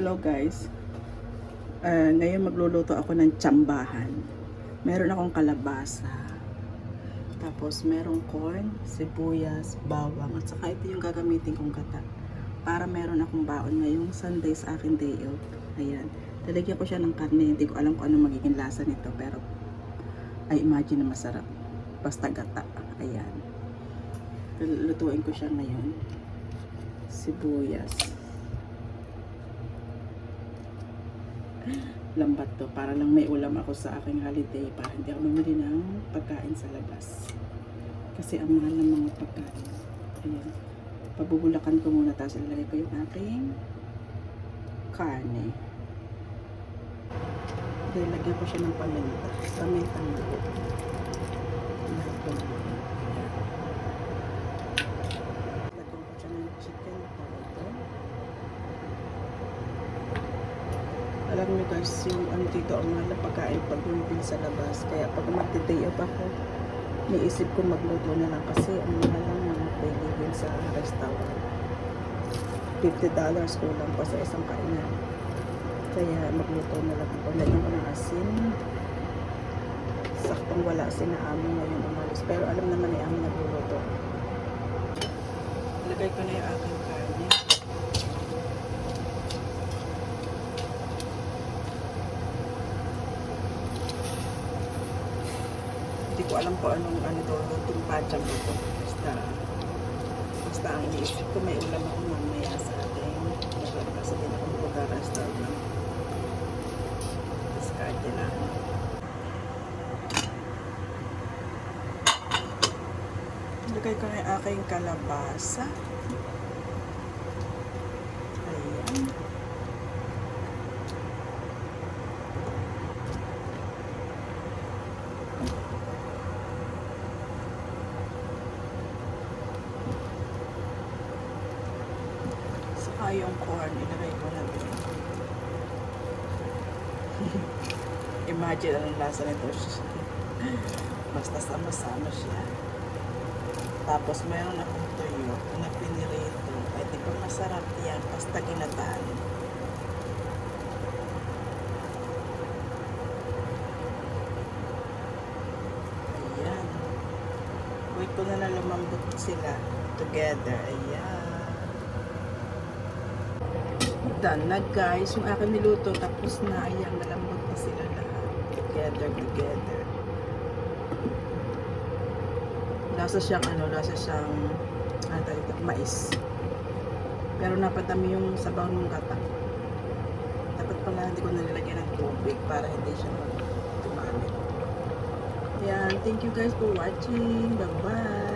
Hello guys, ngayon magluluto ako ng tsambahan. Meron akong kalabasa, tapos merong corn, sibuyas, bawang, at saka ito yung gagamitin kong gata para meron akong baon ngayong Sunday sa aking day off. Ayan, talagyan ko siya ng karne. Hindi ko alam kung ano magiging lasa nito, pero I imagine na masarap, basta gata. Ayan, lutuin ko siya ngayon. Sibuyas, lambat to para lang may ulam ako sa aking holiday, para hindi ako mamili ng pagkain sa labas kasi ang mahal ng mga pagkain. Ayan, pabubulakan ko muna, tapos ilalagay ko yung aking karne. Then lagyan ko siya ng pamintang buo. Lagyan ko siya ng chicken powder. Alam niyo guys, yung dito ang mahal na pagkain pag bumibili sa labas. Kaya pag magti-day off ako, niisip ko magluto na lang kasi ang mahal lang mga bilihin sa restaurant. $50 kulang pa sa isang kainan. Kaya magluto na lang ako. Lagyan ko ng asin. Saktong wala si na amo ngayon umalis. Pero alam naman ni amo nagluluto. Lagay ko na yung aking karne. Hindi ko alam kung anong lutong pachang ito. Basta ang iniisip ko may ulam ako mamaya sa ating lugar kasi din akong pagka-restaurant. Diskarte lang. Lagay ko na yung aking kalabasa. Ayan. Saka yung corn, ilagay ko na din. Imagine anong lasa nito. Basta sama-sama siya. Tapos mayroon akong tuyo na pinirito. Ay di ba masarap yan, basta ginataan. Ayan. Wait ko na lumambot sila together. Ayan. Done na guys. Yung akin niluto tapos na. Ayan, nalambot na sila lahat. Together. Lasa siyang mais. Pero napadami yung sabaw ng gata. Dapat pala hindi ko nilagyan ng tubig para hindi siya tumamit. Yan, thank you guys for watching. Bye bye.